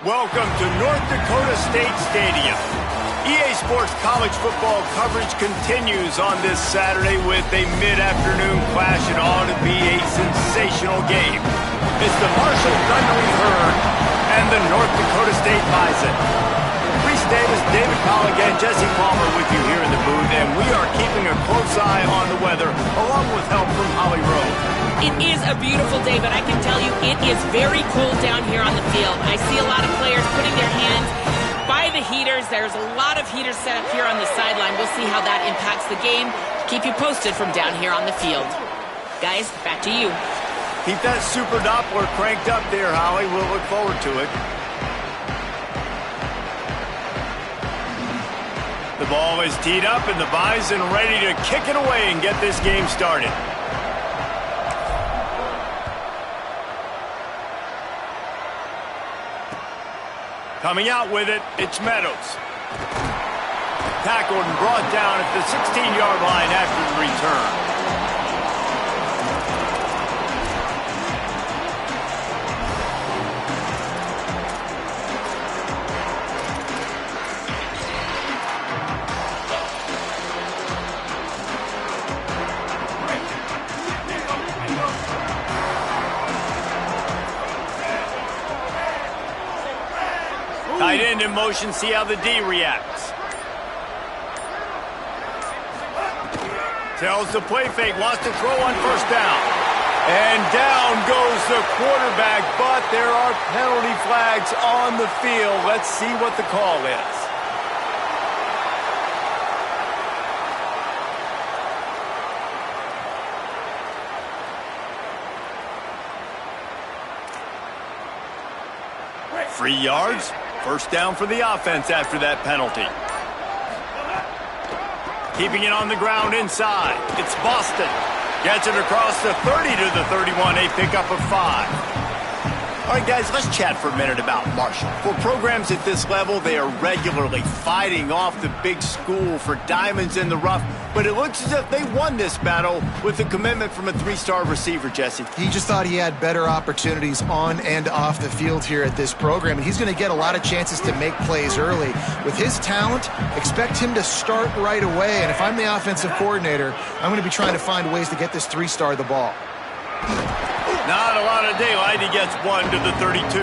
Welcome to North Dakota State Stadium. EA Sports college football coverage continues on this Saturday with a mid-afternoon clash. It ought to be a sensational game. It's the Marshall Thundering Herd and the North Dakota State Bison. Reese Davis, David Pollock, and Jesse Palmer with you here in the booth, and we are keeping a close eye on the weather, along with help from Holly Rowe. It is a beautiful day, but I can tell you it is very cold down here on the field. I see a lot of players putting their hands by the heaters. There's a lot of heaters set up here on the sideline. We'll see how that impacts the game. Keep you posted from down here on the field. Guys, back to you. Keep that Super Doppler cranked up there, Holly. We'll look forward to it. The ball is teed up, and the Bison ready to kick it away and get this game started. Coming out with it, it's Meadows. Tackled and brought down at the 16-yard line after the return. Tight end in motion, see how the D reacts. Tells the play fake, wants to throw on first down. And down goes the quarterback, but there are penalty flags on the field. Let's see what the call is. Free yards. First down for the offense after that penalty. Keeping it on the ground inside. It's Boston. Gets it across the 30 to the 31. A pickup of 5. All right, guys, let's chat for a minute about Marshall. For programs at this level, they are regularly fighting off the big school for diamonds in the rough. But it looks as if they won this battle with a commitment from a 3-star receiver, Jesse. He just thought he had better opportunities on and off the field here at this program. And he's going to get a lot of chances to make plays early. With his talent, expect him to start right away. And if I'm the offensive coordinator, I'm going to be trying to find ways to get this 3-star the ball. Not a lot of daylight. He gets 1 to the 32.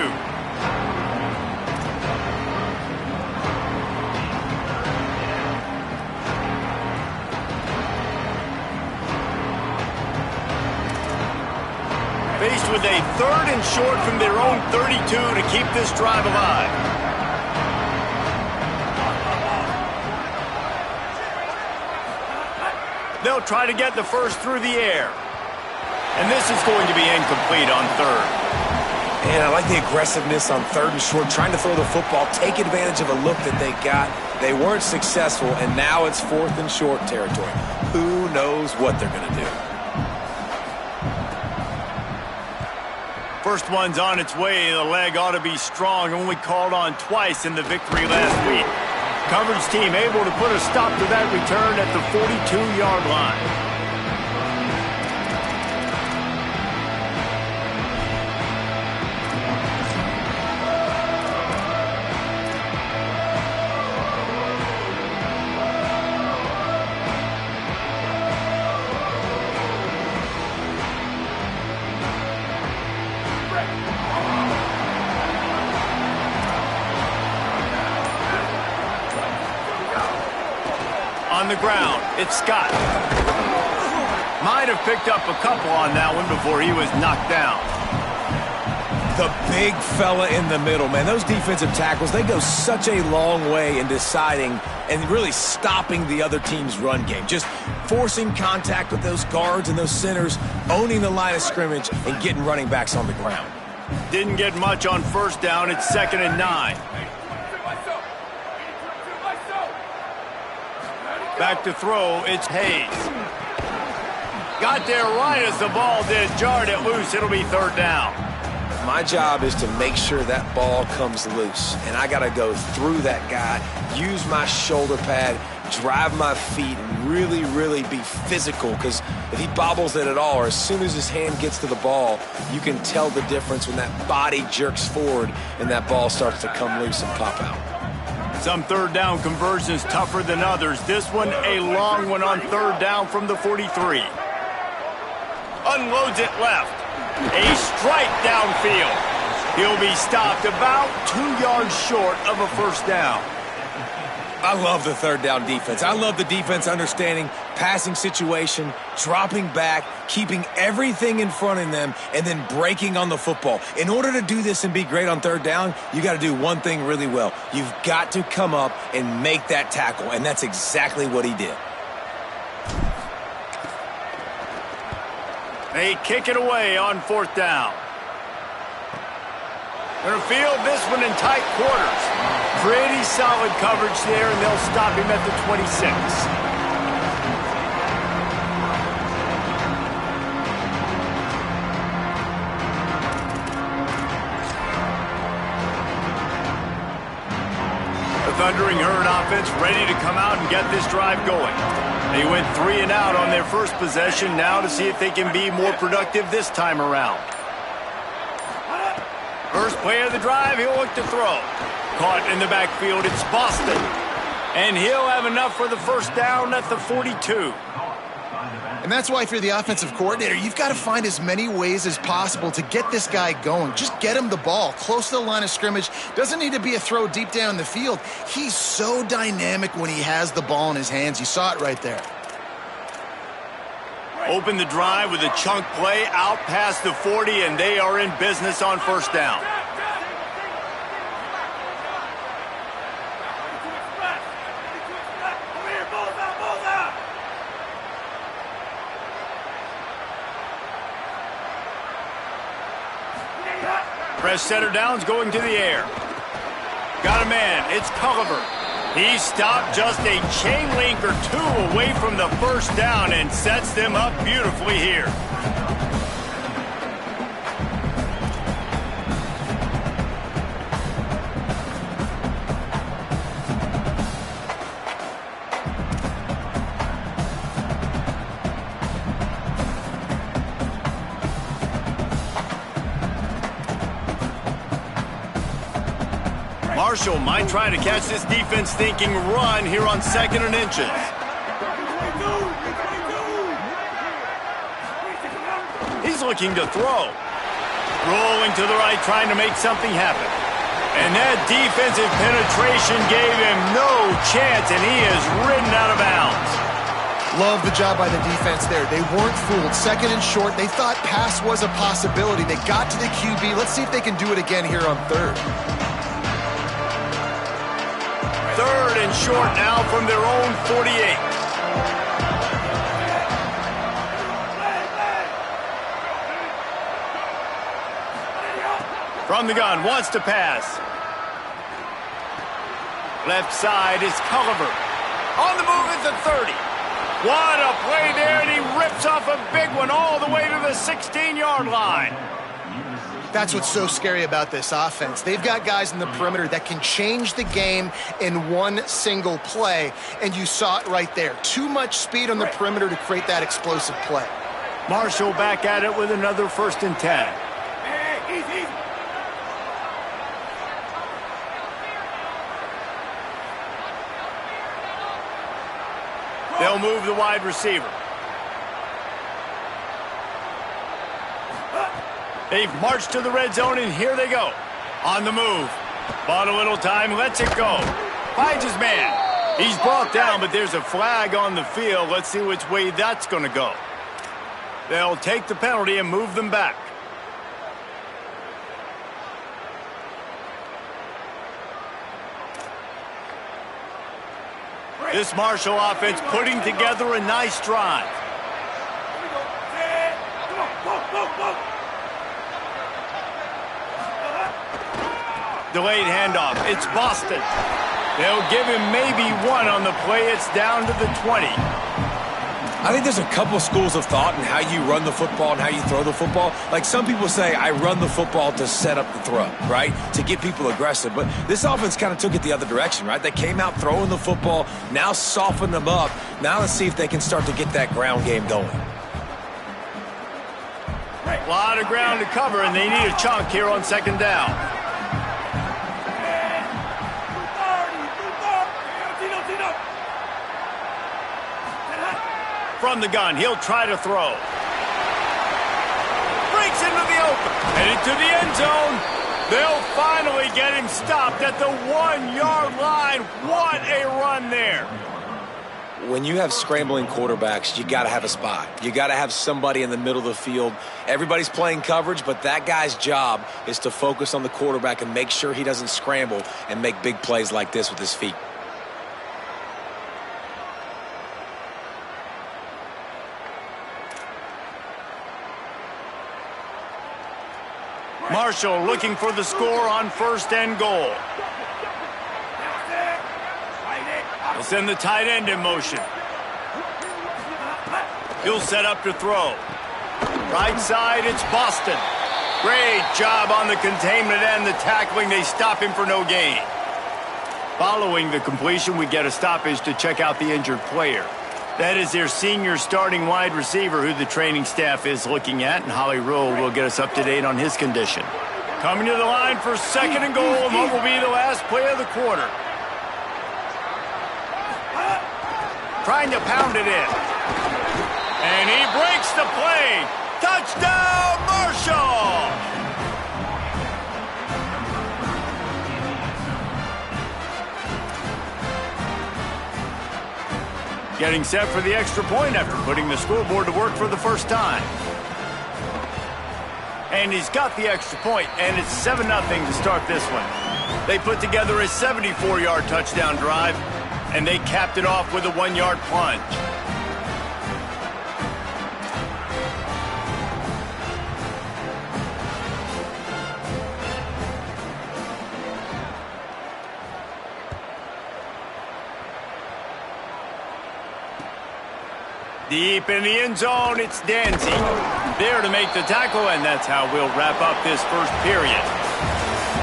Faced with a 3rd and short from their own 32 to keep this drive alive. They'll try to get the first through the air. And this is going to be incomplete on 3rd. And I like the aggressiveness on 3rd and short, trying to throw the football, take advantage of a look that they got. They weren't successful, and now it's 4th and short territory. Who knows what they're going to do? First one's on its way. The leg ought to be strong. Only called on twice in the victory last week. Coverage team able to put a stop to that return at the 42-yard line. On the ground, it's Scott. Might have picked up a couple on that one before he was knocked down. The big fella in the middle, man. Those defensive tackles, they go such a long way in deciding and really stopping the other team's run game. Just forcing contact with those guards and those centers, owning the line of scrimmage, and getting running backs on the ground. Didn't get much on first down. It's 2nd and 9. Back to throw, it's Hayes. Got there right as the ball did, jarred it loose. It'll be 3rd down. My job is to make sure that ball comes loose, and I got to go through that guy, use my shoulder pad, drive my feet and really, really be physical, because if he bobbles it at all, or as soon as his hand gets to the ball, you can tell the difference when that body jerks forward and that ball starts to come loose and pop out. Some third down conversions tougher than others. This one a long one on third down from the 43. Unloads it left. A strike downfield. He'll be stopped about 2 yards short of a first down. I love the third down defense. I love the defense understanding passing situation, dropping back, keeping everything in front of them, and then breaking on the football. In order to do this and be great on third down, you got to do one thing really well. You've got to come up and make that tackle, and that's exactly what he did. They kick it away on fourth down. They're going to field this one in tight quarters. Pretty solid coverage there, and they'll stop him at the 26. The Thundering Herd offense ready to come out and get this drive going. They went 3 and out on their first possession, now to see if they can be more productive this time around. First play of the drive, he'll look to throw. Caught in the backfield, it's Boston. And he'll have enough for the first down at the 42. And that's why if you're the offensive coordinator, you've got to find as many ways as possible to get this guy going. Just get him the ball close to the line of scrimmage. Doesn't need to be a throw deep down the field. He's so dynamic when he has the ball in his hands. You saw it right there. Open the drive with a chunk play out past the 40, and they are in business on first down. Press center downs going to the air. Got a man. It's Culliver. He stopped just a chain link or two away from the first down and sets them up beautifully here. Marshall might try to catch this defense thinking run here on 2nd and inches. He's looking to throw. Rolling to the right, trying to make something happen. And that defensive penetration gave him no chance, and he is ridden out of bounds. Love the job by the defense there. They weren't fooled. 2nd and short. They thought pass was a possibility. They got to the QB. Let's see if they can do it again here on 3rd. 3rd and short now from their own 48. From the gun, wants to pass. Left side is Culliver. On the move at the 30. What a play there, and he rips off a big one all the way to the 16-yard line. That's what's so scary about this offense. They've got guys in the perimeter that can change the game in one single play, and you saw it right there. Too much speed on the perimeter to create that explosive play. Marshall back at it with another 1st and 10. They'll move the wide receiver. They've marched to the red zone, and here they go. On the move. Bought a little time, lets it go. Finds his man. He's brought down, but there's a flag on the field. Let's see which way that's going to go. They'll take the penalty and move them back. This Marshall offense putting together a nice drive. Delayed handoff. It's Boston. They'll give him maybe one on the play. It's down to the 20. I think there's a couple schools of thought in how you run the football and how you throw the football. Like some people say, I run the football to set up the throw, right? To get people aggressive. But this offense kind of took it the other direction, right? They came out throwing the football, now softened them up. Now let's see if they can start to get that ground game going. A lot of ground to cover, and they need a chunk here on second down. From the gun, he'll try to throw. Breaks into the open. Headed to the end zone. They'll finally get him stopped at the 1-yard line. What a run there. When you have scrambling quarterbacks, you got to have a spot. You got to have somebody in the middle of the field. Everybody's playing coverage, but that guy's job is to focus on the quarterback and make sure he doesn't scramble and make big plays like this with his feet. Marshall looking for the score on first and goal. He'll send the tight end in motion. He'll set up to throw. Right side, it's Boston. Great job on the containment and the tackling. They stop him for no gain. Following the completion, we get a stoppage to check out the injured player. That is their senior starting wide receiver who the training staff is looking at, and Holly Rowe will get us up to date on his condition. Coming to the line for second and goal, and what will be the last play of the quarter. Trying to pound it in. And he breaks the play. Touchdown, Marshall! Getting set for the extra point after putting the scoreboard to work for the first time. And he's got the extra point, and it's 7-0 to start this one. They put together a 74-yard touchdown drive, and they capped it off with a 1-yard plunge. Deep in the end zone, it's Danzy. There to make the tackle, and that's how we'll wrap up this first period.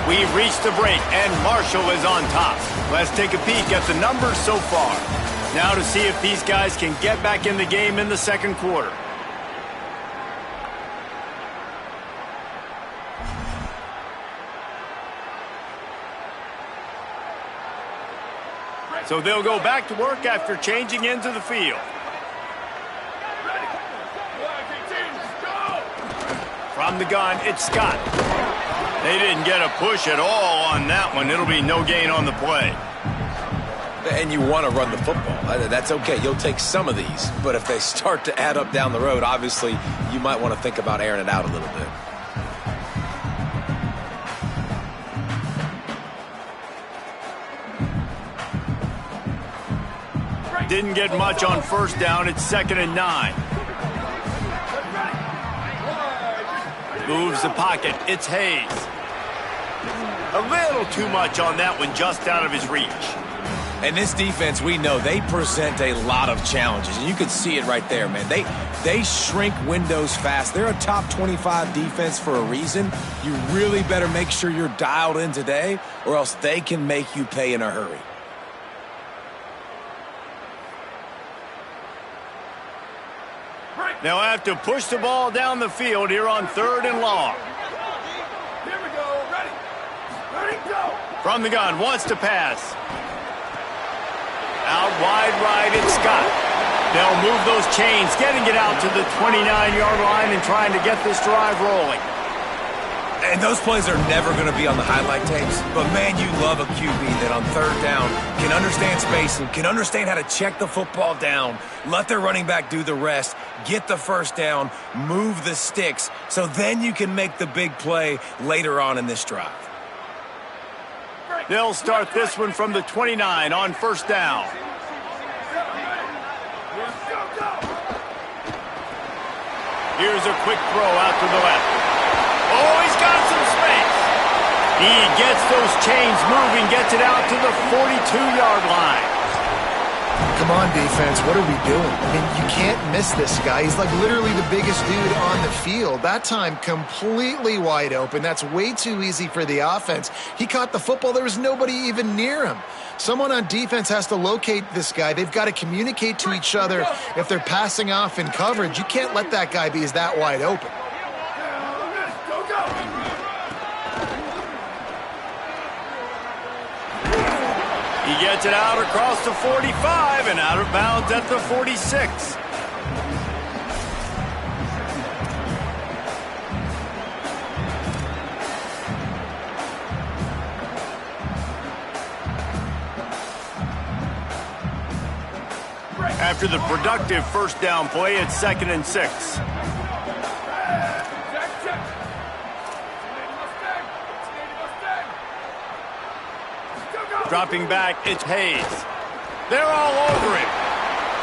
We've reached the break, and Marshall is on top. Let's take a peek at the numbers so far. Now to see if these guys can get back in the game in the second quarter. So they'll go back to work after changing into the field. From the gun, it's Scott. They didn't get a push at all on that one. It'll be no gain on the play. And you want to run the football. That's okay. You'll take some of these. But if they start to add up down the road, obviously, you might want to think about airing it out a little bit. Didn't get much on first down. It's 2nd and 9. Moves the pocket. It's Hayes. A little too much on that one, just out of his reach. And this defense, we know, they present a lot of challenges. And you can see it right there, man. They shrink windows fast. They're a top 25 defense for a reason. You really better make sure you're dialed in today, or else they can make you pay in a hurry. They'll have to push the ball down the field here on 3rd and long. Here we go. Ready. Ready, go. From the gun, wants to pass. Out wide right, it's Scott. They'll move those chains, getting it out to the 29-yard line and trying to get this drive rolling. And those plays are never going to be on the highlight tapes, but man, you love a QB that on 3rd down can understand spacing, can understand how to check the football down, let their running back do the rest, get the first down, move the sticks, so then you can make the big play later on in this drive. They'll start this one from the 29 on 1st down. Here's a quick throw out to the left. Oh, he's got some space. He gets those chains moving, gets it out to the 42-yard line. Come on, defense. What are we doing? I mean, you can't miss this guy. He's like literally the biggest dude on the field. That time, completely wide open. That's way too easy for the offense. He caught the football. There was nobody even near him. Someone on defense has to locate this guy. They've got to communicate to each other if they're passing off in coverage. You can't let that guy be that wide open. He gets it out across the 45 and out of bounds at the 46. After the productive first down play, it's 2nd and 6. Dropping back, it's Hayes. They're all over him.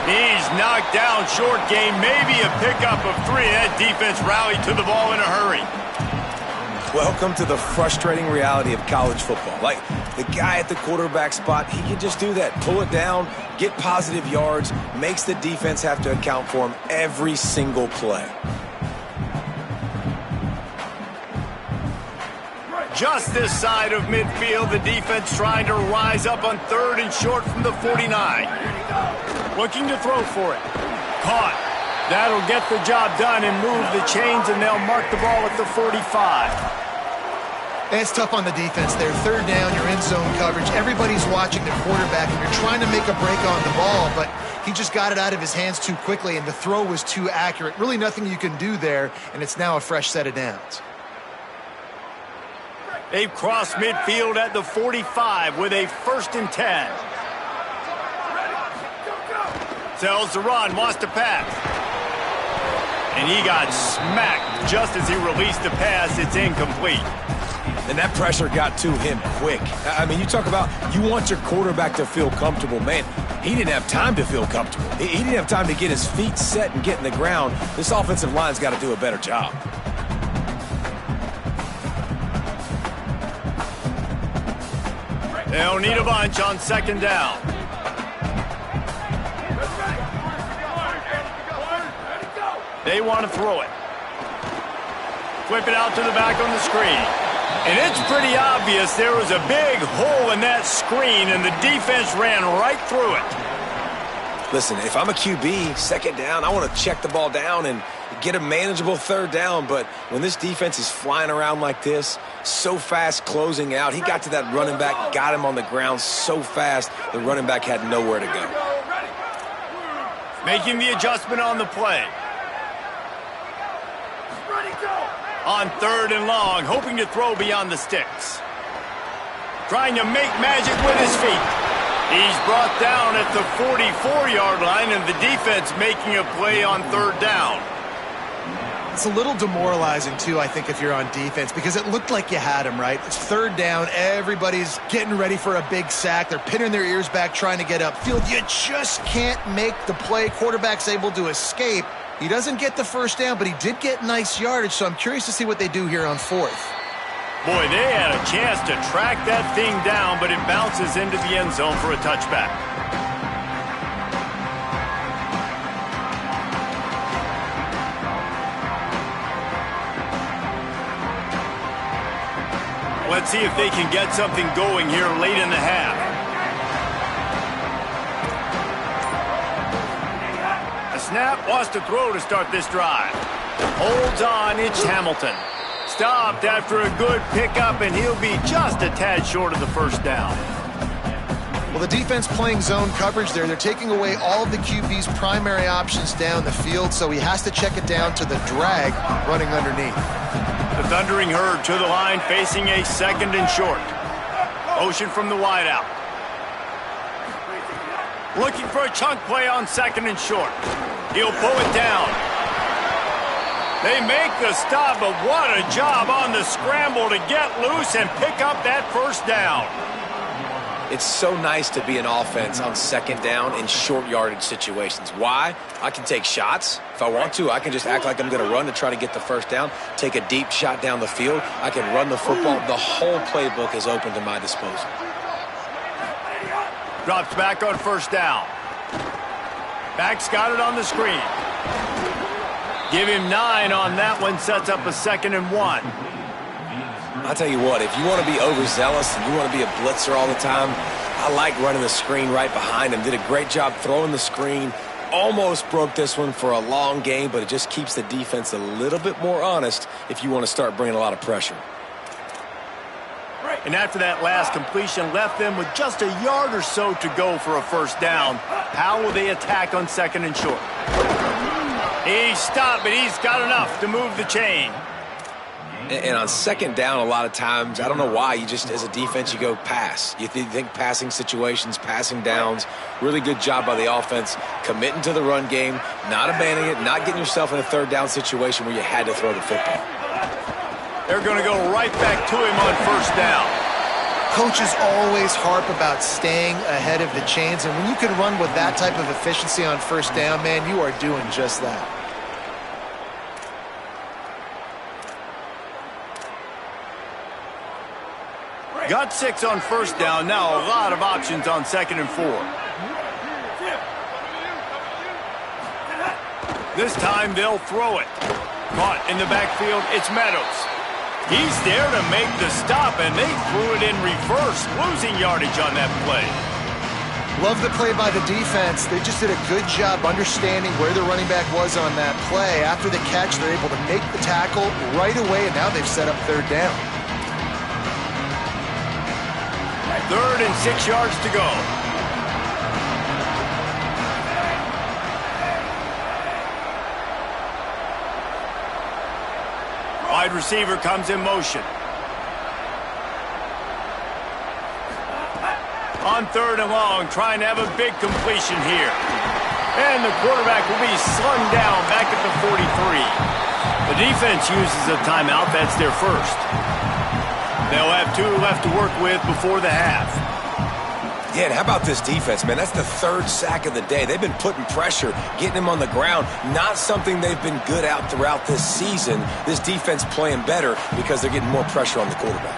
He's knocked down short game, maybe a pickup of 3. That defense rallied to the ball in a hurry. Welcome to the frustrating reality of college football. Like, the guy at the quarterback spot, he can just do that. Pull it down, get positive yards, makes the defense have to account for him every single play. Just this side of midfield, the defense trying to rise up on 3rd and short from the 49. Looking to throw for it. Caught. That'll get the job done and move the chains, and they'll mark the ball at the 45. And it's tough on the defense there. 3rd down, you're in zone coverage. Everybody's watching the quarterback, and you're trying to make a break on the ball, but he just got it out of his hands too quickly, and the throw was too accurate. Really nothing you can do there, and it's now a fresh set of downs. They've crossed midfield at the 45 with a 1st and 10. Tells to run, wants to pass. And he got smacked just as he released the pass. It's incomplete. And that pressure got to him quick. I mean, you talk about you want your quarterback to feel comfortable. Man, he didn't have time to feel comfortable. He didn't have time to get his feet set and get in the ground. This offensive line's got to do a better job. They'll need a bunch on 2nd down. They want to throw it. Flip it out to the back on the screen. And it's pretty obvious there was a big hole in that screen, and the defense ran right through it. Listen, if I'm a QB, 2nd down, I want to check the ball down and get a manageable 3rd down, but when this defense is flying around like this, so fast closing out, he got to that running back, got him on the ground so fast, the running back had nowhere to go. Making the adjustment on the play. On 3rd and long, hoping to throw beyond the sticks. Trying to make magic with his feet. He's brought down at the 44-yard line, and the defense making a play on 3rd down. It's a little demoralizing, too, I think, if you're on defense, because it looked like you had him, right? It's 3rd down. Everybody's getting ready for a big sack. They're pinning their ears back, trying to get upfield. You just can't make the play. Quarterback's able to escape. He doesn't get the 1st down, but he did get nice yardage, so I'm curious to see what they do here on 4th. Boy, they had a chance to track that thing down, but it bounces into the end zone for a touchback. Let's see if they can get something going here late in the half. A snap, wants to throw to start this drive. Holds on, it's Hamilton. Stopped after a good pickup, and he'll be just a tad short of the 1st down. Well, the defense playing zone coverage there. They're taking away all of the QB's primary options down the field, so he has to check it down to the drag running underneath. The Thundering Herd to the line, facing a 2nd and short. Motion from the wideout. Looking for a chunk play on 2nd and short. He'll pull it down. They make the stop, but what a job on the scramble to get loose and pick up that 1st down. It's so nice to be an offense on 2nd down in short yardage situations. Why? I can take shots. If I want to, I can just act like I'm going to run to try to get the 1st down, take a deep shot down the field. I can run the football. The whole playbook is open to my disposal. Drops back on 1st down. Back's got it on the screen. Give him 9 on that one, sets up a 2nd and 1. I'll tell you what, if you want to be overzealous and you want to be a blitzer all the time, I like running the screen right behind him. Did a great job throwing the screen. Almost broke this one for a long game, but it just keeps the defense a little bit more honest if you want to start bringing a lot of pressure. And after that last completion, left them with just a yard or so to go for a 1st down. How will they attack on 2nd and short? He stopped, but he's got enough to move the chain. And on 2nd down, a lot of times, I don't know why, you just, as a defense, you go pass. You think passing situations, passing downs. Really good job by the offense, committing to the run game, not abandoning it, not getting yourself in a 3rd down situation where you had to throw the football. They're going to go right back to him on 1st down. Coaches always harp about staying ahead of the chains, and when you can run with that type of efficiency on 1st down, man, you are doing just that. Got 6 on 1st down. Now a lot of options on 2nd and 4. This time they'll throw it. Caught in the backfield, it's Meadows. He's there to make the stop, and they threw it in reverse, losing yardage on that play. Love the play by the defense. They just did a good job understanding where the running back was on that play. After the catch, they're able to make the tackle right away, and now they've set up 3rd down. 3rd and 6 yards to go. Wide receiver comes in motion. On 3rd and long, trying to have a big completion here. And the quarterback will be slung down back at the 43. The defense uses a timeout. That's their 1st. They'll have 2 left to work with before the half. Yeah, and how about this defense, man? That's the 3rd sack of the day. They've been putting pressure, getting him on the ground. Not something they've been good at throughout this season. This defense playing better because they're getting more pressure on the quarterback.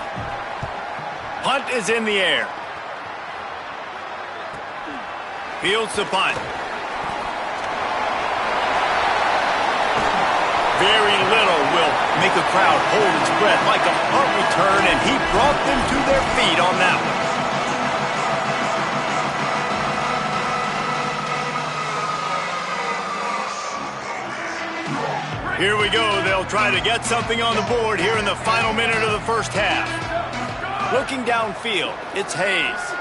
Punt is in the air. Fields the punt. Very little will make a crowd hold its breath like a punt return, and he brought them to their feet on that one. Here we go. They'll try to get something on the board here in the final minute of the 1st half. Looking downfield, it's Hayes.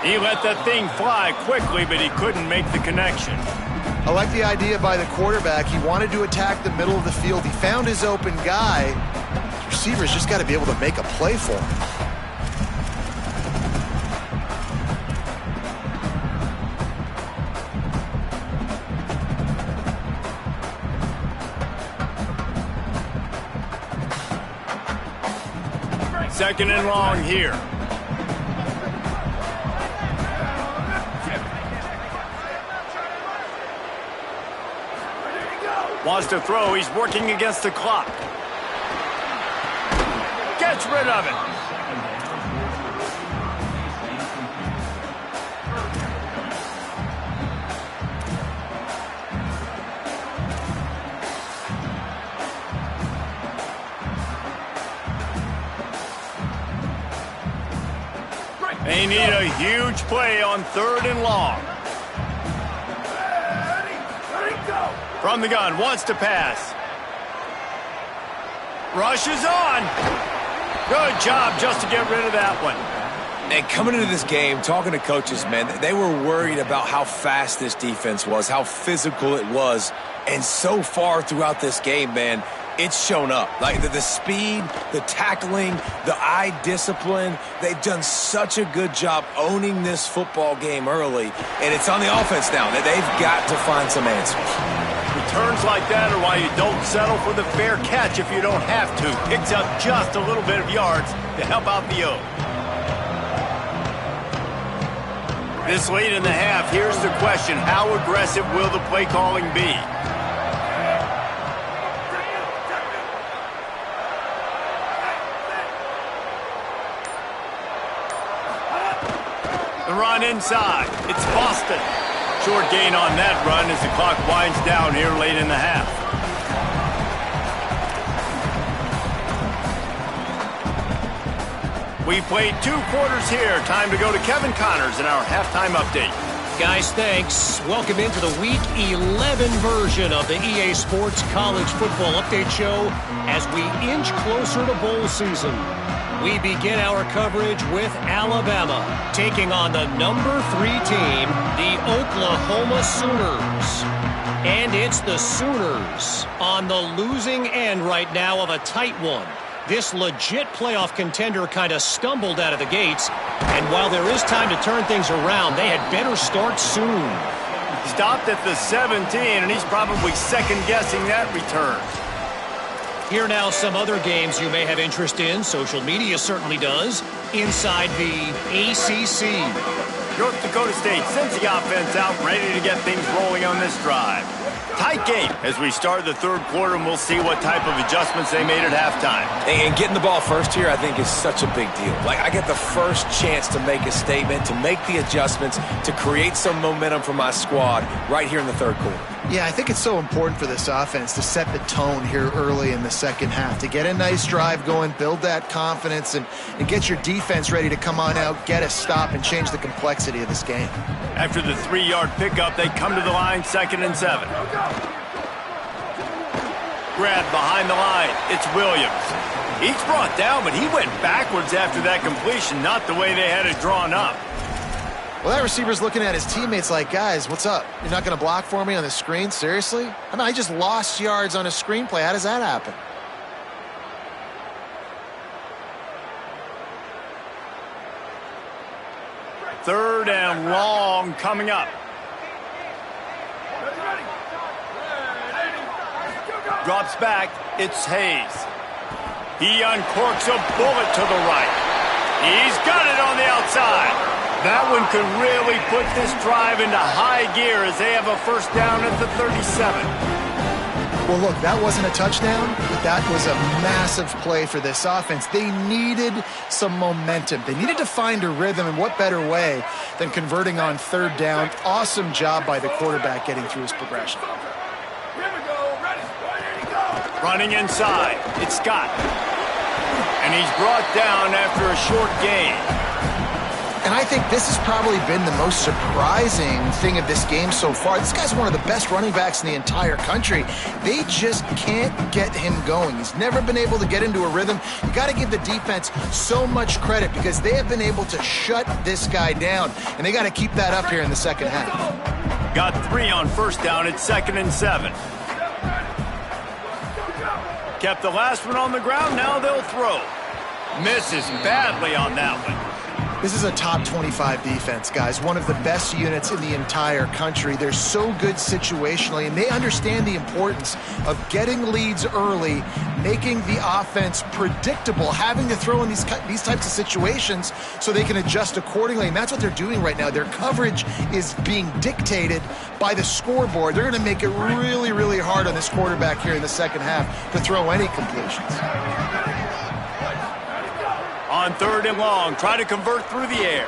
He let that thing fly quickly, but he couldn't make the connection. I like the idea by the quarterback. He wanted to attack the middle of the field. He found his open guy. The receiver's just got to be able to make a play for him. Second and long here. Wants to throw. He's working against the clock. Gets rid of it. They need a huge play on 3rd and long. From the gun, wants to pass. Rushes on. Good job just to get rid of that one. And coming into this game, talking to coaches, man, they were worried about how fast this defense was, how physical it was. And so far throughout this game, man, it's shown up. Like the speed, the tackling, the eye discipline. They've done such a good job owning this football game early. And it's on the offense now that they've got to find some answers. Returns like that are why you don't settle for the fair catch if you don't have to. Picks up just a little bit of yards to help out the O. This late in the half, here's the question. How aggressive will the play calling be? The run inside. It's Boston. Short gain on that run as the clock winds down here late in the half. We played 2 quarters here. Time to go to Kevin Connors in our halftime update. Guys, thanks. Welcome into the Week 11 version of the EA Sports College Football Update Show as we inch closer to bowl season. We begin our coverage with Alabama taking on the number 3 team, the Oklahoma Sooners. And it's the Sooners on the losing end right now of a tight one. This legit playoff contender kind of stumbled out of the gates, and while there is time to turn things around, they had better start soon. Stopped at the 17, and he's probably second-guessing that return. Here now some other games you may have interest in. Social media certainly does. Inside the ACC. North Dakota State sends the offense out, ready to get things rolling on this drive. Tight game as we start the third quarter, and we'll see what type of adjustments they made at halftime. And getting the ball first here, I think, is such a big deal. Like, I get the first chance to make a statement, to make the adjustments, to create some momentum for my squad right here in the third quarter. Yeah, I think it's so important for this offense to set the tone here early in the second half, to get a nice drive going, build that confidence, and get your defense ready to come on out, get a stop, and change the complexity of this game. After the 3-yard pickup, they come to the line, 2nd and 7. Grab behind the line. It's Williams. He's brought down, but he went backwards after that completion, not the way they had it drawn up. Well, that receiver's looking at his teammates like, guys, what's up? You're not going to block for me on the screen? Seriously? I mean, I just lost yards on a screenplay. How does that happen? Third and long coming up. Drops back. It's Hayes. He uncorks a bullet to the right. He's got it on the outside. That one could really put this drive into high gear as they have a first down at the 37. Well, look, that wasn't a touchdown, but that was a massive play for this offense. They needed some momentum. They needed to find a rhythm, and what better way than converting on third down. Awesome job by the quarterback getting through his progression. Running inside, it's Scott. And he's brought down after a short gain. And I think this has probably been the most surprising thing of this game so far. This guy's one of the best running backs in the entire country. They just can't get him going. He's never been able to get into a rhythm. You got to give the defense so much credit because they have been able to shut this guy down. And they got to keep that up here in the second half. Got 3 on first down at 2nd and 7. Kept the last one on the ground. Now they'll throw. Misses badly on that one. This is a top 25 defense, guys. One of the best units in the entire country. They're so good situationally, and they understand the importance of getting leads early, making the offense predictable, having to throw in these types of situations so they can adjust accordingly, and that's what they're doing right now. Their coverage is being dictated by the scoreboard. They're going to make it really, really hard on this quarterback here in the second half to throw any completions. On third and long, try to convert through the air.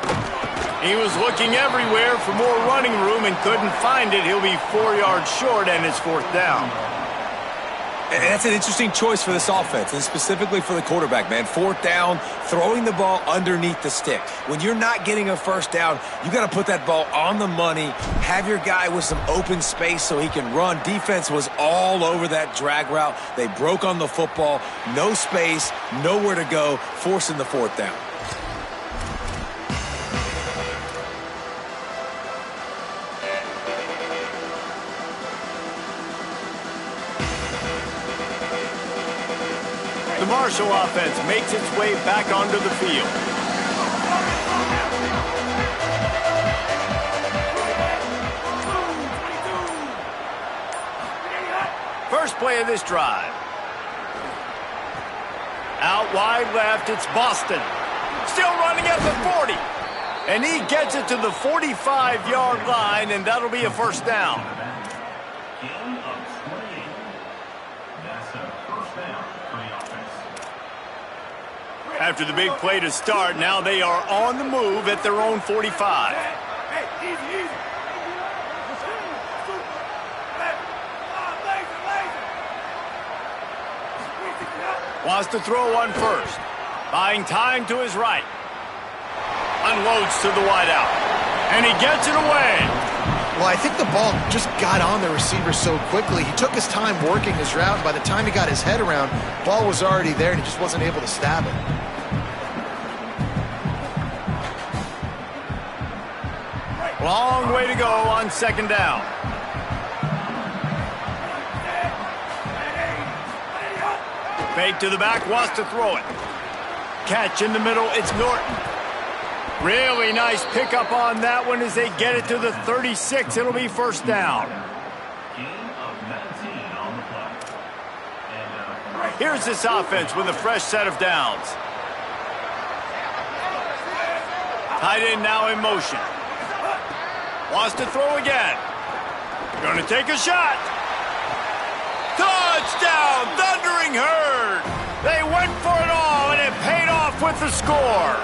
He was looking everywhere for more running room and couldn't find it. He'll be 4 yards short, and it's 4th down. And that's an interesting choice for this offense, and specifically for the quarterback, man. 4th down, throwing the ball underneath the stick. When you're not getting a first down, you got to put that ball on the money, have your guy with some open space so he can run. Defense was all over that drag route. They broke on the football, no space, nowhere to go, forcing the 4th down. The Marshall offense makes its way back onto the field. First play of this drive. Out wide left, it's Boston. Still running at the 40. And he gets it to the 45-yard line, and that'll be a first down. After the big play to start, now they are on the move at their own 45. Wants to throw one first. Buying time to his right. Unloads to the wideout. And he gets it away. Well, I think the ball just got on the receiver so quickly. He took his time working his route. By the time he got his head around, the ball was already there, and he just wasn't able to stab it. Long way to go on second down. Fake to the back, wants to throw it. Catch in the middle, it's Norton. Really nice pickup on that one as they get it to the 36. It'll be first down. Here's this offense with a fresh set of downs. Tight end now in motion. Wants to throw again. Going to take a shot. Touchdown, Thundering Herd. They went for it all, and it paid off with the score.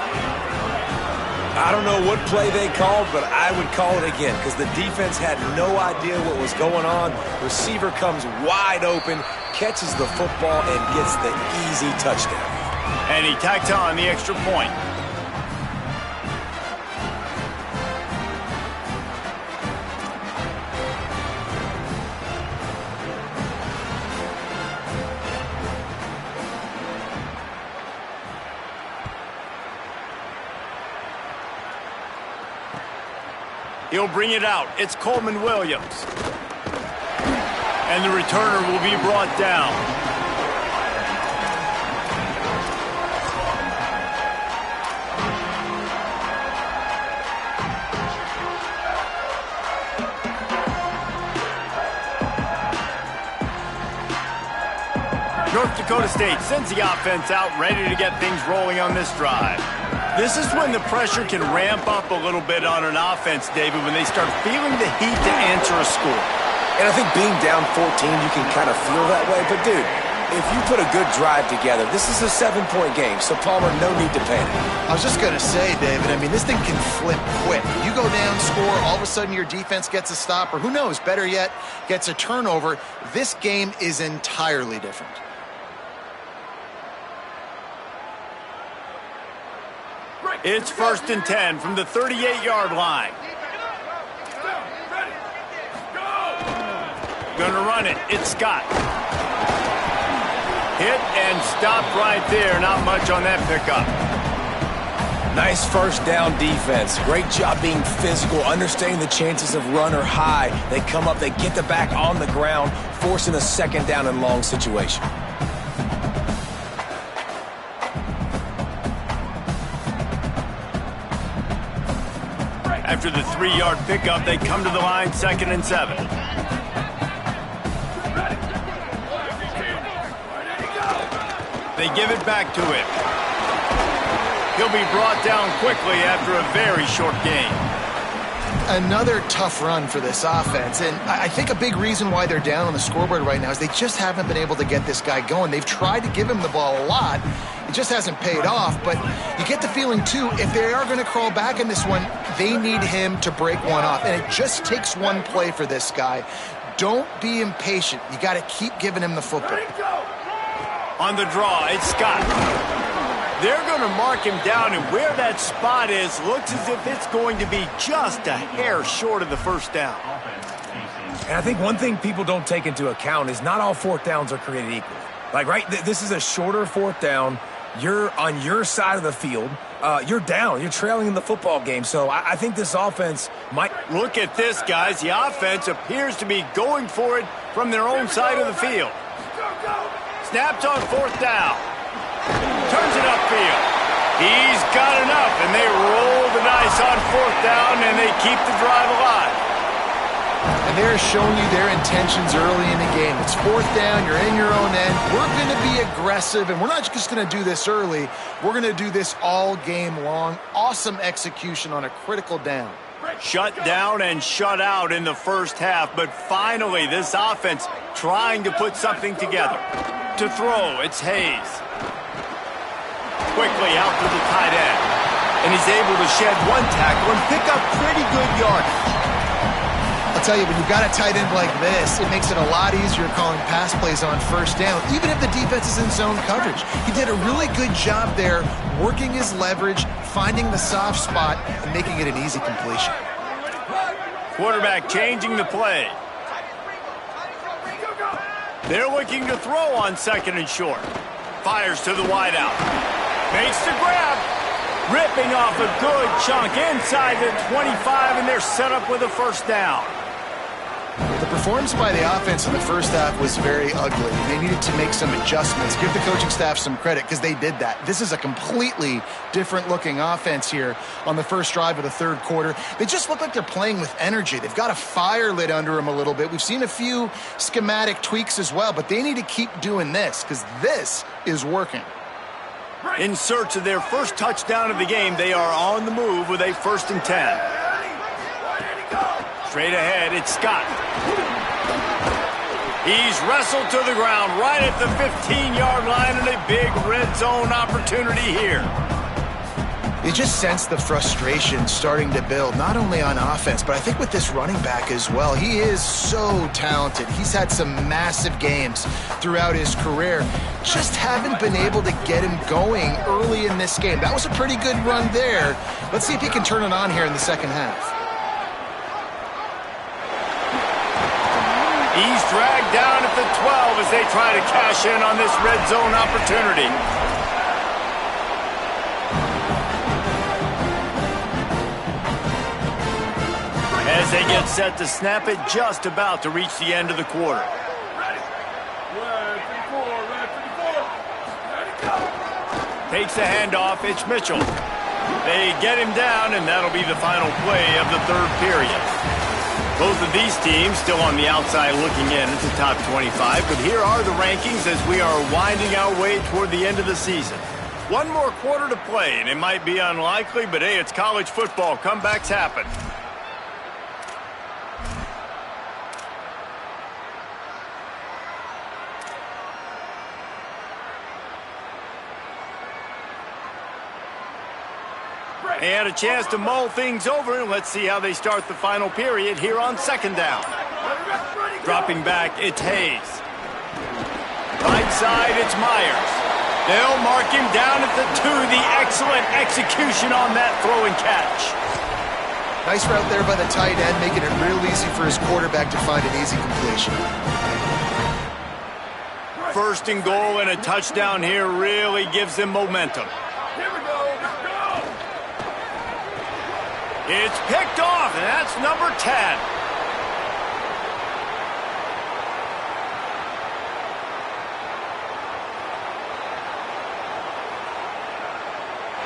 I don't know what play they called, but I would call it again because the defense had no idea what was going on. Receiver comes wide open, catches the football, and gets the easy touchdown. And he tacked on the extra point. He'll bring it out. It's Coleman Williams. And the returner will be brought down. North Dakota State sends the offense out, ready to get things rolling on this drive. This is when the pressure can ramp up a little bit on an offense, David, when they start feeling the heat to answer a score. And I think being down 14, you can kind of feel that way. But, dude, if you put a good drive together, this is a 7-point game, so Palmer, no need to panic. I was just going to say, David, I mean, this thing can flip quick. You go down, score, all of a sudden your defense gets a stop, or who knows, better yet, gets a turnover. This game is entirely different. It's 1st and 10 from the 38-yard line. Gonna run it. It's Scott. Hit and stopped right there. Not much on that pickup. Nice first down defense. Great job being physical, understanding the chances of run or high. They come up, they get the back on the ground, forcing a second down and long situation. After the 3-yard pickup, they come to the line, 2nd and 7. They give it back to him. He'll be brought down quickly after a very short game. Another tough run for this offense, and I think a big reason why they're down on the scoreboard right now is they just haven't been able to get this guy going. They've tried to give him the ball a lot. It just hasn't paid off, but you get the feeling, too, if they are going to crawl back in this one, they need him to break one off, and it just takes one play for this guy. Don't be impatient. You got to keep giving him the football. On the draw, it's Scott. They're going to mark him down, and where that spot is looks as if it's going to be just a hair short of the first down. And I think one thing people don't take into account is not all 4th downs are created equal. Like, right, this is a shorter 4th down. You're on your side of the field. You're down. You're trailing in the football game. So I think this offense might... Look at this, guys. The offense appears to be going for it from their own side of the field. Snapped on 4th down. Turns it upfield. He's got enough, and they roll the dice on 4th down, and they keep the drive alive. And they're showing you their intentions early in the game. It's 4th down. You're in your own end. We're going to be aggressive, and we're not just going to do this early. We're going to do this all game long. Awesome execution on a critical down. Shut down and shut out in the first half, but finally this offense trying to put something together. To throw, it's Hayes. Quickly out to the tight end. And he's able to shed one tackle and pick up pretty good yardage. A I'll tell you, when you've got a tight end like this, it makes it a lot easier calling pass plays on first down, even if the defense is in zone coverage. He did a really good job there, working his leverage, finding the soft spot, and making it an easy completion. Quarterback changing the play. They're looking to throw on 2nd and short. Fires to the wideout. Makes the grab. Ripping off a good chunk inside the 25, and they're set up with a first down. The performance by the offense in the first half was very ugly. They needed to make some adjustments. Give the coaching staff some credit because they did that. This is a completely different-looking offense here on the first drive of the third quarter. They just look like they're playing with energy. They've got a fire lit under them a little bit. We've seen a few schematic tweaks as well, but they need to keep doing this because this is working. In search of their first touchdown of the game, they are on the move with a 1st and 10. Straight ahead, it's Scott. He's wrestled to the ground right at the 15-yard line, and a big red zone opportunity here. You just sense the frustration starting to build, not only on offense, but I think with this running back as well. He is so talented. He's had some massive games throughout his career. Just haven't been able to get him going early in this game. That was a pretty good run there. Let's see if he can turn it on here in the second half. He's dragged down at the 12 as they try to cash in on this red zone opportunity. As they get set to snap it, just about to reach the end of the quarter. Takes the handoff, it's Mitchell. They get him down, and that'll be the final play of the third period. Both of these teams still on the outside looking in at the top 25, but here are the rankings as we are winding our way toward the end of the season. One more quarter to play, and it might be unlikely, but hey, it's college football. Comebacks happen. They had a chance to mull things over, and let's see how they start the final period here on 2nd down. Dropping back, it's Hayes. Right side, it's Myers. They'll mark him down at the 2. The excellent execution on that throw and catch. Nice route there by the tight end, making it real easy for his quarterback to find an easy completion. 1st and goal, and a touchdown here really gives them momentum. It's picked off, and that's number 10.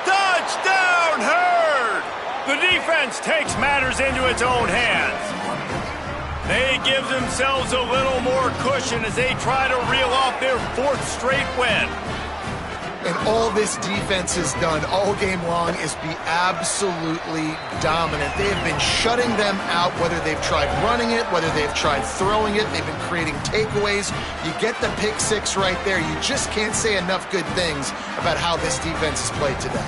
Touchdown, Herd! The defense takes matters into its own hands. They give themselves a little more cushion as they try to reel off their 4th straight win. And all this defense has done all game long is be absolutely dominant. They have been shutting them out, whether they've tried running it, whether they've tried throwing it. They've been creating takeaways. You get the pick 6 right there. You just can't say enough good things about how this defense has played today.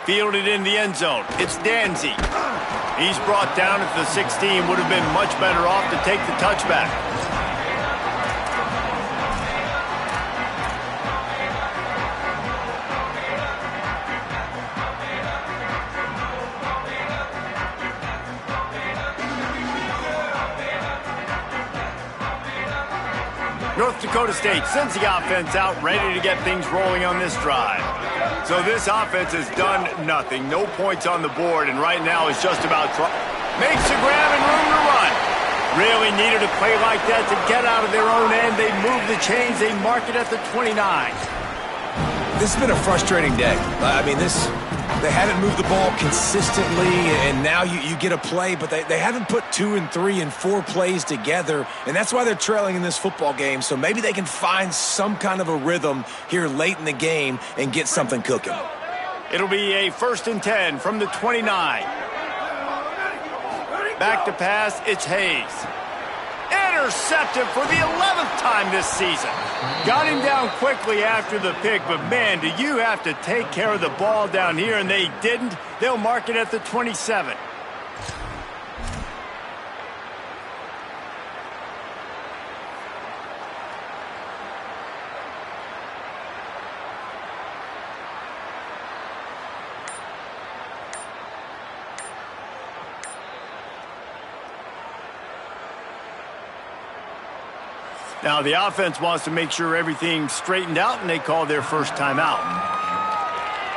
Fielded in the end zone. It's Danzy. He's brought down at the 16. Would have been much better off to take the touchback. North Dakota State sends the offense out, ready to get things rolling on this drive. So this offense has done nothing. No points on the board, and right now is just about makes a grab and room to run. Really needed a play like that to get out of their own end. They move the chains. They mark it at the 29. This has been a frustrating day. I mean, they haven't moved the ball consistently, and now you get a play, but they haven't put 2 and 3 and 4 plays together, and that's why they're trailing in this football game. So maybe they can find some kind of a rhythm here late in the game and get something cooking. It'll be a 1st and 10 from the 29. Back to pass, it's Hayes. Intercepted for the 11th time this season. Got him down quickly after the pick, but man, do you have to take care of the ball down here, and they didn't. They'll mark it at the 27. Now, the offense wants to make sure everything's straightened out, and they call their first timeout.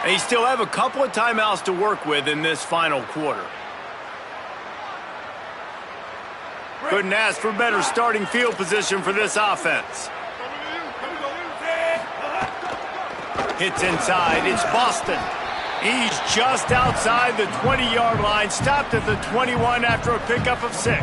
They still have a couple of timeouts to work with in this final quarter. Couldn't ask for better starting field position for this offense. Hits inside. It's Boston. He's just outside the 20-yard line, stopped at the 21 after a pickup of 6.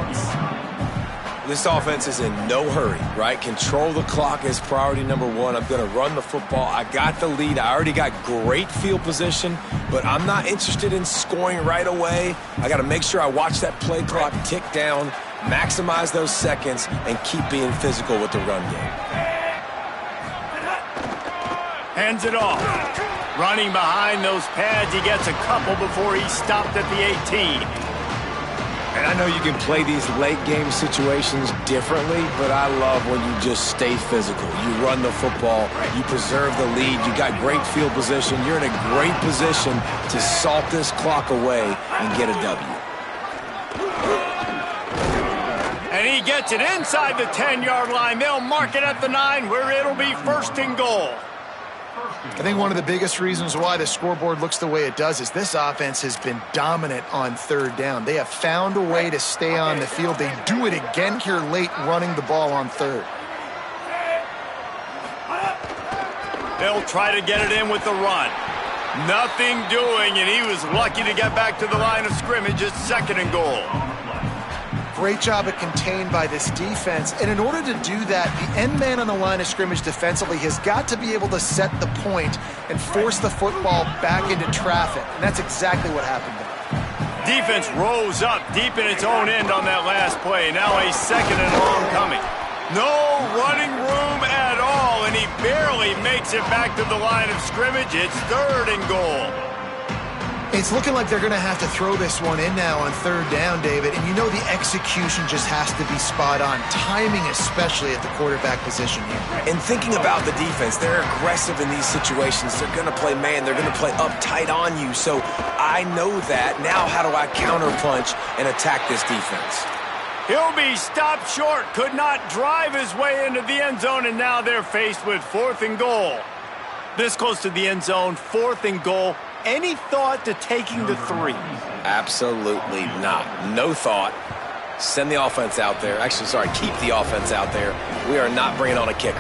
This offense is in no hurry, right? Control the clock is priority number one. I'm going to run the football. I got the lead. I already got great field position, but I'm not interested in scoring right away. I got to make sure I watch that play clock tick down, maximize those seconds, and keep being physical with the run game. Hands it off. Running behind those pads, he gets a couple before he's stopped at the 18. And I know you can play these late game situations differently, but I love when you just stay physical. You run the football, you preserve the lead, you got great field position. You're in a great position to salt this clock away and get a W. And he gets it inside the 10-yard line. They'll mark it at the 9, where it'll be first and goal. I think one of the biggest reasons why the scoreboard looks the way it does is this offense has been dominant on third down. They have found a way to stay on the field. They do it again here late, running the ball on third. They'll try to get it in with the run. Nothing doing, and he was lucky to get back to the line of scrimmage at second and goal. Great job of contained by this defense. And in order to do that, the end man on the line of scrimmage defensively has got to be able to set the point and force the football back into traffic. And that's exactly what happened there. Defense rose up deep in its own end on that last play. Now a second and long coming. No running room at all, and he barely makes it back to the line of scrimmage. It's third and goal. It's looking like they're going to have to throw this one in now on third down, David. And you know the execution just has to be spot on. Timing especially at the quarterback position here. And thinking about the defense, they're aggressive in these situations. They're going to play man. They're going to play up tight on you. So I know that. Now how do I counterpunch and attack this defense? He'll be stopped short. Could not drive his way into the end zone, and now they're faced with fourth and goal. This close to the end zone, fourth and goal. Any thought to taking the 3? Absolutely not. No thought. Send the offense out there. Actually, sorry, keep the offense out there. We are not bringing on a kicker.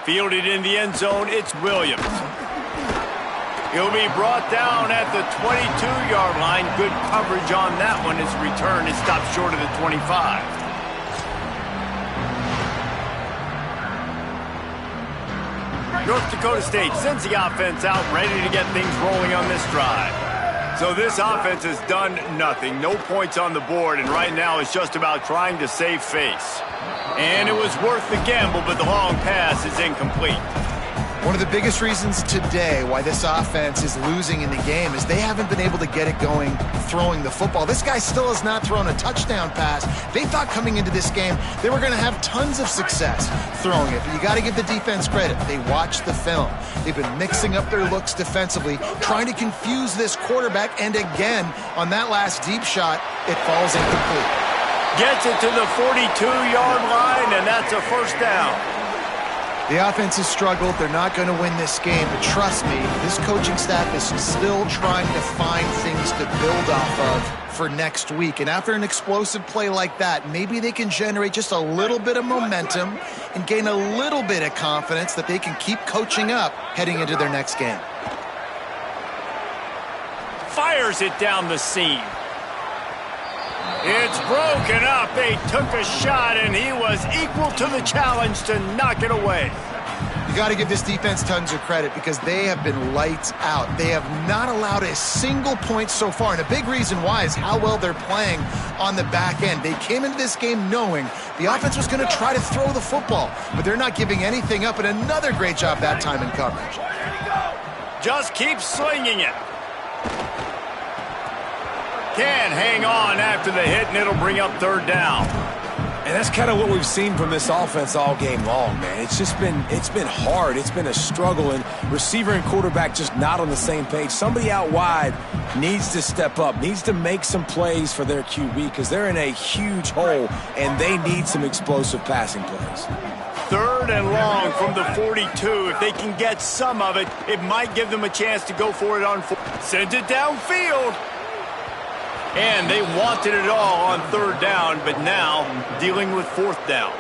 Fielded in the end zone, it's Williams. He'll be brought down at the 22-yard line. Good coverage on that one. His return is stopped short of the 25. North Dakota State sends the offense out, ready to get things rolling on this drive. So this offense has done nothing. No points on the board, and right now it's just about trying to save face. And it was worth the gamble, but the long pass is incomplete. One of the biggest reasons today why this offense is losing in the game is they haven't been able to get it going throwing the football. This guy still has not thrown a touchdown pass. They thought coming into this game they were going to have tons of success throwing it, but you got to give the defense credit. They watched the film. They've been mixing up their looks defensively, trying to confuse this quarterback, and again, on that last deep shot, it falls incomplete. Gets it to the 42-yard line, and that's a first down. The offense has struggled. They're not going to win this game, but trust me, this coaching staff is still trying to find things to build off of for next week. And after an explosive play like that, maybe they can generate just a little bit of momentum and gain a little bit of confidence that they can keep coaching up heading into their next game. Fires it down the seam. It's broken up. They took a shot, and he was equal to the challenge to knock it away. You got to give this defense tons of credit because they have been lights out. They have not allowed a single point so far, and a big reason why is how well they're playing on the back end. They came into this game knowing the offense was going to try to throw the football, but they're not giving anything up, and another great job that time in coverage. Just keep slinging it. Can hang on after the hit, and it'll bring up third down. And that's kind of what we've seen from this offense all game long, man. It's been hard. It's been a struggle, and receiver and quarterback just not on the same page. Somebody out wide needs to step up, needs to make some plays for their QB because they're in a huge hole, and they need some explosive passing plays. Third and long from the 42. If they can get some of it, it might give them a chance to go for it on fourth. Sends it downfield. And they wanted it all on third down, but now dealing with fourth down.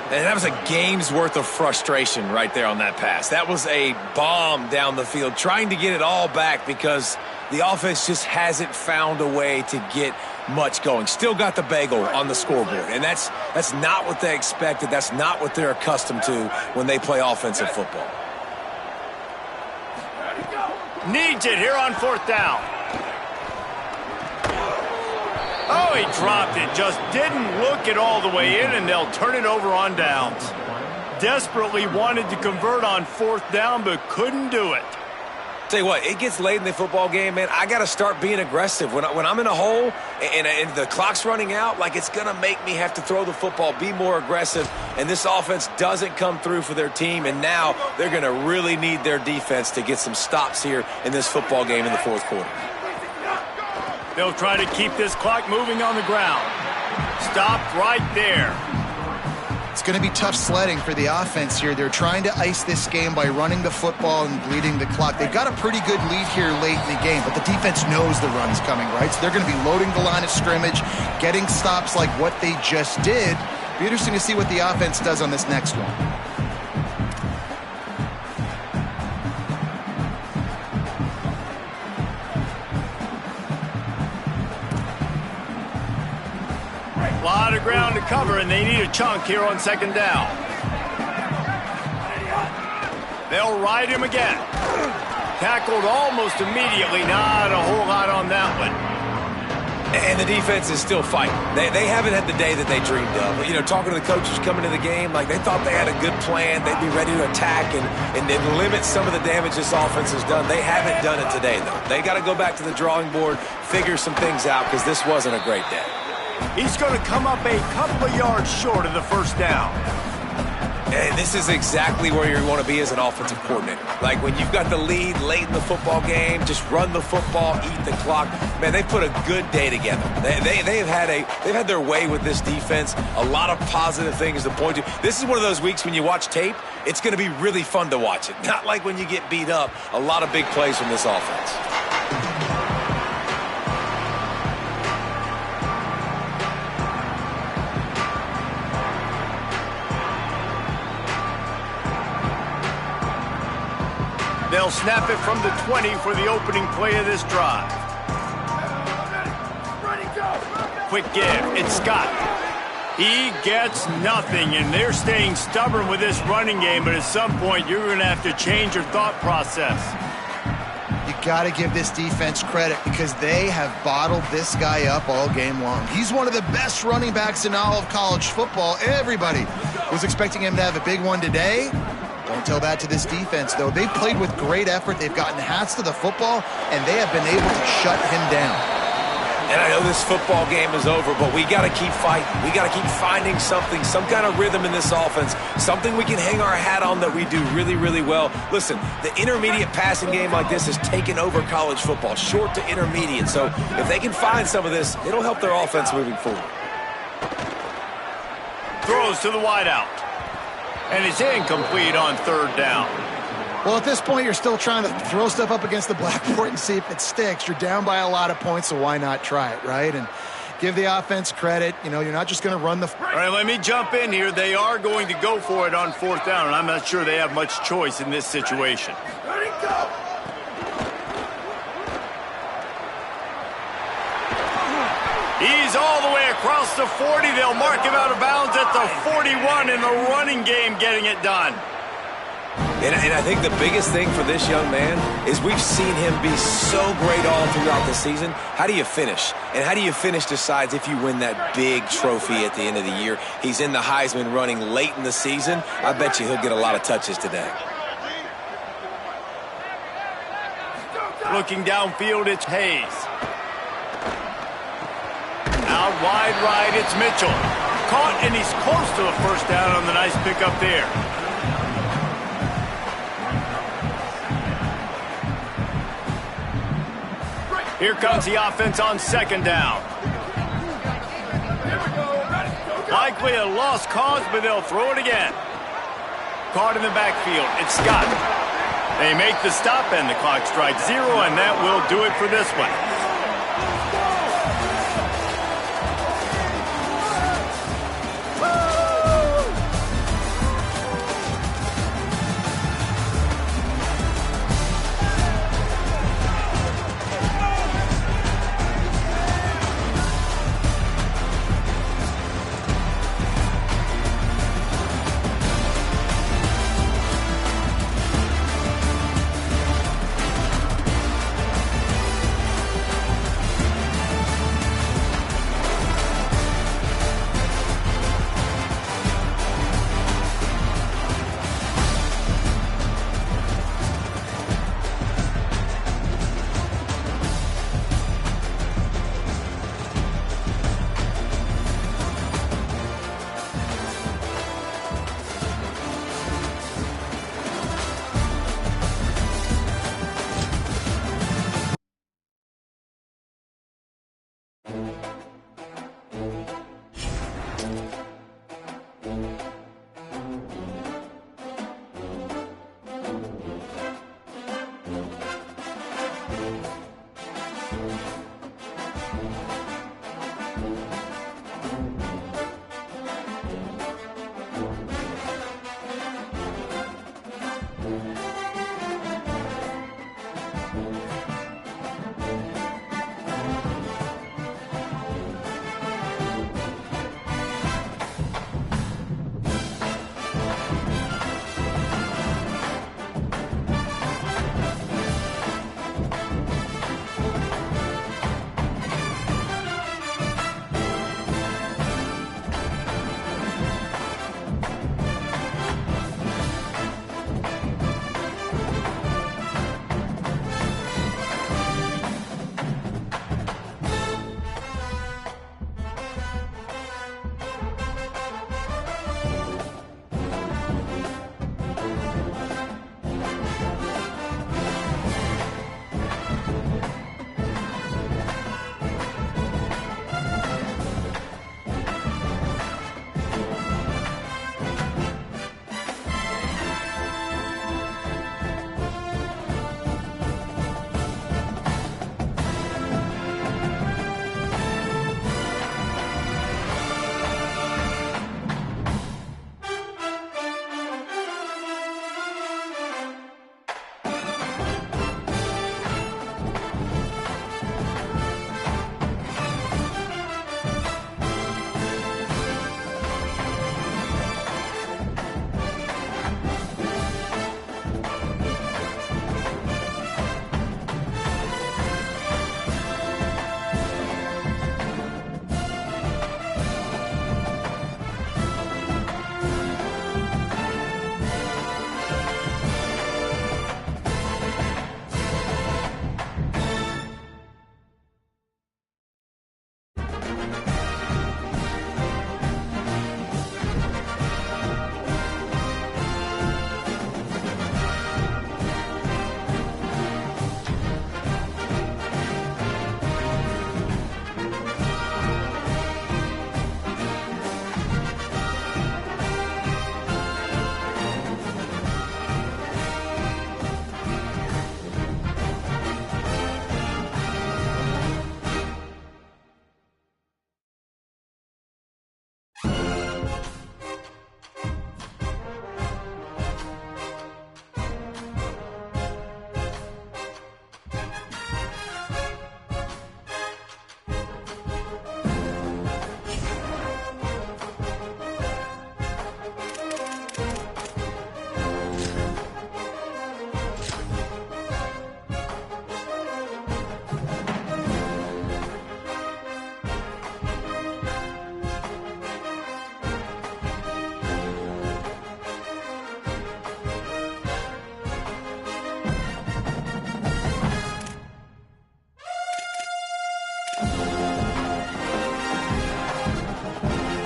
And that was a game's worth of frustration right there on that pass. That was a bomb down the field, trying to get it all back because the offense just hasn't found a way to get much going. Still got the bagel on the scoreboard, and that's not what they expected. That's not what they're accustomed to when they play offensive football. Needs it here on fourth down. Oh, he dropped it. Just didn't look it all the way in, and they'll turn it over on downs. Desperately wanted to convert on fourth down, but couldn't do it. Tell you what, it gets late in the football game, man. I got to start being aggressive. When I'm in a hole and the clock's running out, like it's going to make me have to throw the football, be more aggressive, and this offense doesn't come through for their team, and now they're going to really need their defense to get some stops here in this football game in the fourth quarter. They'll try to keep this clock moving on the ground. Stopped right there. It's going to be tough sledding for the offense here. They're trying to ice this game by running the football and bleeding the clock. They've got a pretty good lead here late in the game, but the defense knows the run's coming, right? So they're going to be loading the line of scrimmage, getting stops like what they just did. Be interesting to see what the offense does on this next one. A lot of ground to cover, and they need a chunk here on second down. They'll ride him again. Tackled almost immediately. Not a whole lot on that one. And the defense is still fighting. They haven't had the day that they dreamed of. You know, talking to the coaches coming into the game, like they thought they had a good plan. They'd be ready to attack and limit some of the damage this offense has done. They haven't done it today, though. They got to go back to the drawing board, figure some things out, because this wasn't a great day. He's going to come up a couple of yards short of the first down. And this is exactly where you want to be as an offensive coordinator. Like when you've got the lead late in the football game, just run the football, eat the clock. Man, they put a good day together. They've had their way with this defense. A lot of positive things to point to. This is one of those weeks when you watch tape, it's going to be really fun to watch it. Not like when you get beat up. A lot of big plays from this offense. They'll snap it from the 20 for the opening play of this drive. Quick give. It's Scott. He gets nothing, and they're staying stubborn with this running game, but at some point you're going to have to change your thought process. You got to give this defense credit because they have bottled this guy up all game long. He's one of the best running backs in all of college football. Everybody was expecting him to have a big one today. Don't tell that to this defense, though. They've played with great effort. They've gotten hats to the football, and they have been able to shut him down. And I know this football game is over, but we got to keep fighting. We got to keep finding something, some kind of rhythm in this offense, something we can hang our hat on that we do really, really well. Listen, the intermediate passing game like this has taken over college football, short to intermediate. So if they can find some of this, it'll help their offense moving forward. Throws to the wideout. And it's incomplete on third down. Well, at this point, you're still trying to throw stuff up against the blackboard and see if it sticks. You're down by a lot of points, so why not try it, right? And give the offense credit. You know, you're not just going to run the... All right, let me jump in here. They are going to go for it on fourth down, and I'm not sure they have much choice in this situation. Ready, go! He's all the way across the 40. They'll mark him out of bounds at the 41 in the running game, getting it done. And I think the biggest thing for this young man is we've seen him be so great all throughout the season. How do you finish? And how do you finish decides if you win that big trophy at the end of the year. He's in the Heisman running late in the season. I bet you he'll get a lot of touches today. Looking downfield, it's Hayes. Out wide right, it's Mitchell. Caught, and he's close to the first down on the nice pickup there. Here comes the offense on second down. Likely a lost cause, but they'll throw it again. Caught in the backfield, it's Scott. They make the stop, and the clock strikes 0, and that will do it for this one.